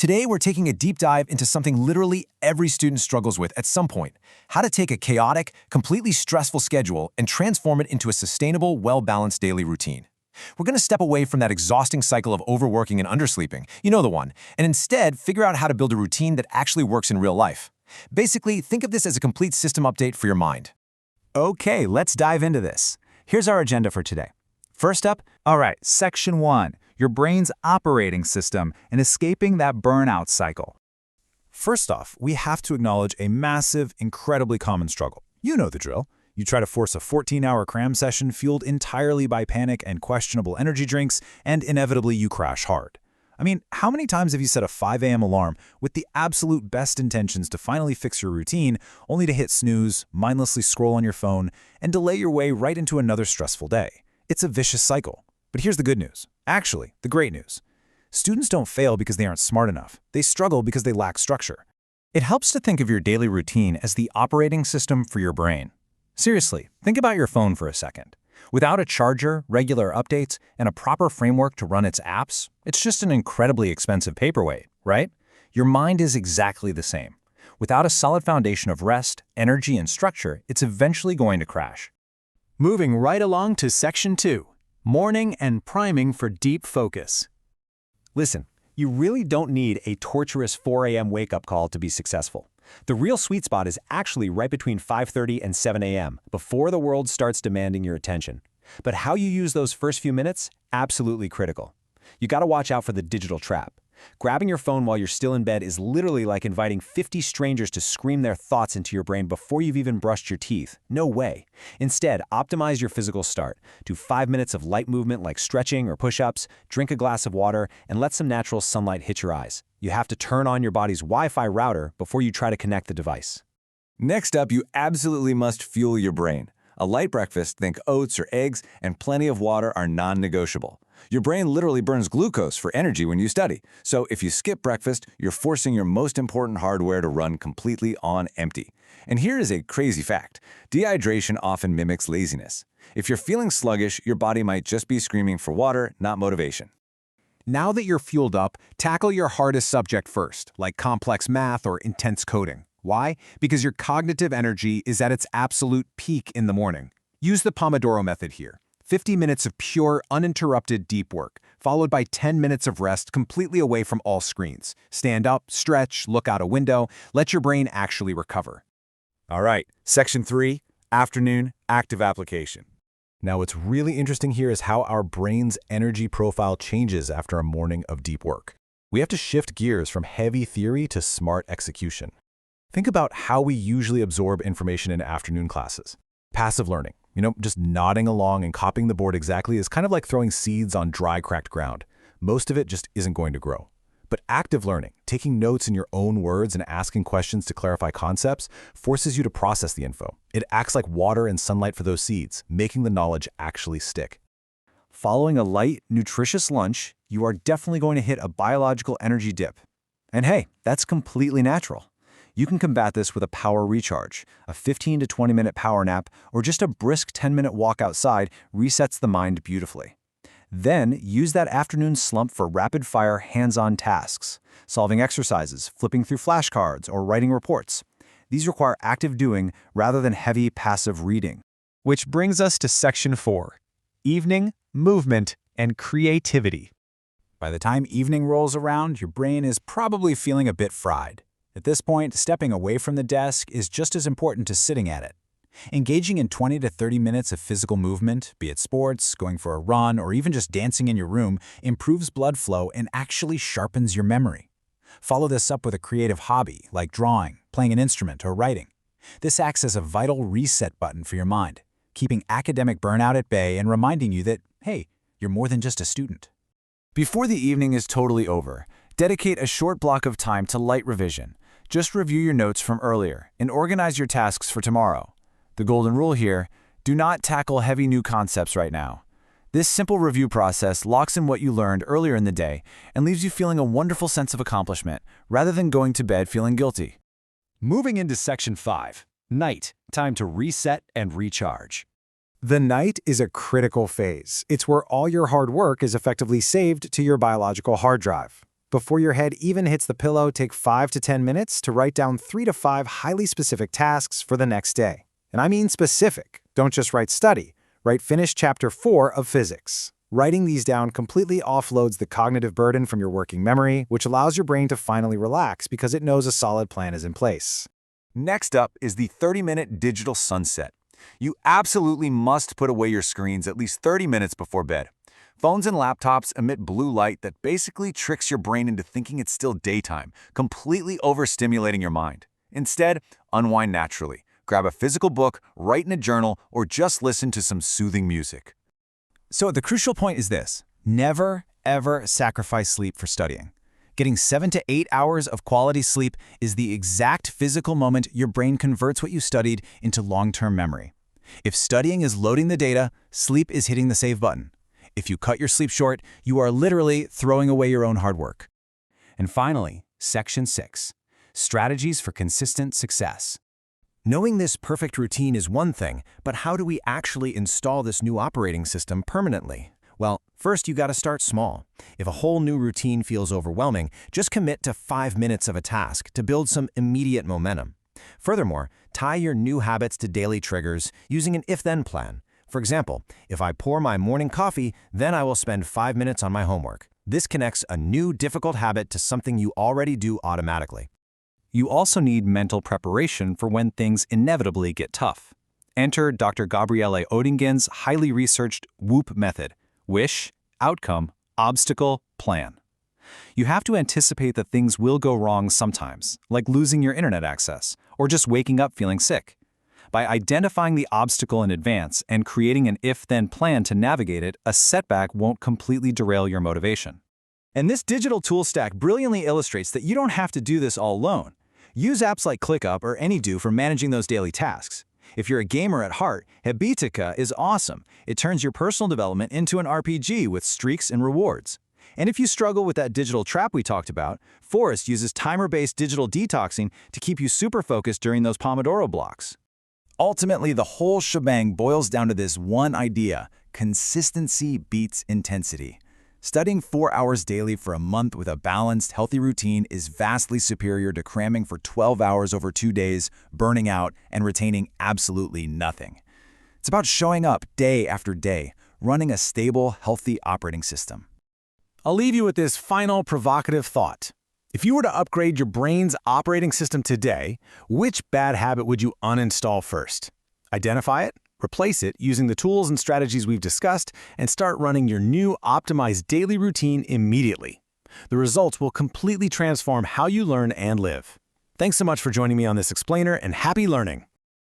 Today, we're taking a deep dive into something literally every student struggles with at some point: how to take a chaotic, completely stressful schedule and transform it into a sustainable, well-balanced daily routine. We're going to step away from that exhausting cycle of overworking and undersleeping, you know the one, and instead figure out how to build a routine that actually works in real life. Basically, think of this as a complete system update for your mind. Okay, let's dive into this. Here's our agenda for today. First up, Section 1, your brain's operating system and escaping that burnout cycle. First off, we have to acknowledge a massive, incredibly common struggle. You know the drill. You try to force a 14-hour cram session fueled entirely by panic and questionable energy drinks, and inevitably you crash hard. I mean, how many times have you set a 5 a.m. alarm with the absolute best intentions to finally fix your routine, only to hit snooze, mindlessly scroll on your phone, and delay your way right into another stressful day? It's a vicious cycle. But here's the good news. Actually, the great news. Students don't fail because they aren't smart enough. They struggle because they lack structure. It helps to think of your daily routine as the operating system for your brain. Seriously, think about your phone for a second. Without a charger, regular updates, and a proper framework to run its apps, it's just an incredibly expensive paperweight, right? Your mind is exactly the same. Without a solid foundation of rest, energy, and structure, it's eventually going to crash. Moving right along to Section 2, morning and priming for deep focus. Listen, you really don't need a torturous 4 a.m. wake-up call to be successful. The real sweet spot is actually right between 5:30 and 7 a.m., before the world starts demanding your attention. But how you use those first few minutes? Absolutely critical. You gotta watch out for the digital trap. Grabbing your phone while you're still in bed is literally like inviting 50 strangers to scream their thoughts into your brain before you've even brushed your teeth. No way. Instead, optimize your physical start. Do 5 minutes of light movement like stretching or push-ups, drink a glass of water, and let some natural sunlight hit your eyes. You have to turn on your body's Wi-Fi router before you try to connect the device. Next up, you absolutely must fuel your brain. A light breakfast, think oats or eggs, and plenty of water are non-negotiable. Your brain literally burns glucose for energy when you study. So if you skip breakfast, you're forcing your most important hardware to run completely on empty. And here is a crazy fact. Dehydration often mimics laziness. If you're feeling sluggish, your body might just be screaming for water, not motivation. Now that you're fueled up, tackle your hardest subject first, like complex math or intense coding. Why? Because your cognitive energy is at its absolute peak in the morning. Use the Pomodoro method here. 50 minutes of pure, uninterrupted deep work, followed by 10 minutes of rest completely away from all screens. Stand up, stretch, look out a window, let your brain actually recover. All right, Section 3, afternoon, active application. Now, what's really interesting here is how our brain's energy profile changes after a morning of deep work. We have to shift gears from heavy theory to smart execution. Think about how we usually absorb information in afternoon classes. Passive learning. Just nodding along and copying the board exactly is kind of like throwing seeds on dry, cracked ground. Most of it just isn't going to grow. But active learning, taking notes in your own words and asking questions to clarify concepts, forces you to process the info. It acts like water and sunlight for those seeds, making the knowledge actually stick. Following a light, nutritious lunch, you are definitely going to hit a biological energy dip. And hey, that's completely natural. You can combat this with a power recharge. A 15 to 20-minute power nap or just a brisk 10-minute walk outside resets the mind beautifully. Then, use that afternoon slump for rapid-fire hands-on tasks, solving exercises, flipping through flashcards, or writing reports. These require active doing rather than heavy passive reading. Which brings us to Section 4, evening, movement, and creativity. By the time evening rolls around, your brain is probably feeling a bit fried. At this point, stepping away from the desk is just as important as sitting at it. Engaging in 20 to 30 minutes of physical movement, be it sports, going for a run, or even just dancing in your room, improves blood flow and actually sharpens your memory. Follow this up with a creative hobby, like drawing, playing an instrument, or writing. This acts as a vital reset button for your mind, keeping academic burnout at bay and reminding you that, hey, you're more than just a student. Before the evening is totally over, dedicate a short block of time to light revision. Just review your notes from earlier and organize your tasks for tomorrow. The golden rule here: do not tackle heavy new concepts right now. This simple review process locks in what you learned earlier in the day and leaves you feeling a wonderful sense of accomplishment rather than going to bed feeling guilty. Moving into Section 5, night, time to reset and recharge. The night is a critical phase. It's where all your hard work is effectively saved to your biological hard drive. Before your head even hits the pillow, take 5 to 10 minutes to write down 3 to 5 highly specific tasks for the next day. And I mean specific. Don't just write study. Write finish chapter 4 of physics. Writing these down completely offloads the cognitive burden from your working memory, which allows your brain to finally relax because it knows a solid plan is in place. Next up is the 30-minute digital sunset. You absolutely must put away your screens at least 30 minutes before bed. Phones and laptops emit blue light that basically tricks your brain into thinking it's still daytime, completely overstimulating your mind. Instead, unwind naturally. Grab a physical book, write in a journal, or just listen to some soothing music. So the crucial point is this: never, ever sacrifice sleep for studying. Getting 7 to 8 hours of quality sleep is the exact physical moment your brain converts what you studied into long-term memory. If studying is loading the data, sleep is hitting the save button. If you cut your sleep short, you are literally throwing away your own hard work. And finally, Section 6, Strategies for Consistent Success. Knowing this perfect routine is one thing, but how do we actually install this new operating system permanently? Well, first you got to start small. If a whole new routine feels overwhelming, just commit to 5 minutes of a task to build some immediate momentum. Furthermore, tie your new habits to daily triggers using an if-then plan. For example, if I pour my morning coffee, then I will spend 5 minutes on my homework. This connects a new difficult habit to something you already do automatically. You also need mental preparation for when things inevitably get tough. Enter Dr. Gabriele Oettingen's highly researched WOOP method: wish, outcome, obstacle, plan. You have to anticipate that things will go wrong sometimes, like losing your internet access or just waking up feeling sick. By identifying the obstacle in advance and creating an if-then plan to navigate it, a setback won't completely derail your motivation. And this digital tool stack brilliantly illustrates that you don't have to do this all alone. Use apps like ClickUp or AnyDo for managing those daily tasks. If you're a gamer at heart, Habitica is awesome. It turns your personal development into an RPG with streaks and rewards. And if you struggle with that digital trap we talked about, Forest uses timer-based digital detoxing to keep you super focused during those Pomodoro blocks. Ultimately, the whole shebang boils down to this one idea: consistency beats intensity. Studying 4 hours daily for a month with a balanced, healthy routine is vastly superior to cramming for 12 hours over 2 days, burning out, and retaining absolutely nothing. It's about showing up day after day, running a stable, healthy operating system. I'll leave you with this final provocative thought. If you were to upgrade your brain's operating system today, which bad habit would you uninstall first? Identify it, replace it using the tools and strategies we've discussed, and start running your new optimized daily routine immediately. The results will completely transform how you learn and live. Thanks so much for joining me on this explainer, and happy learning!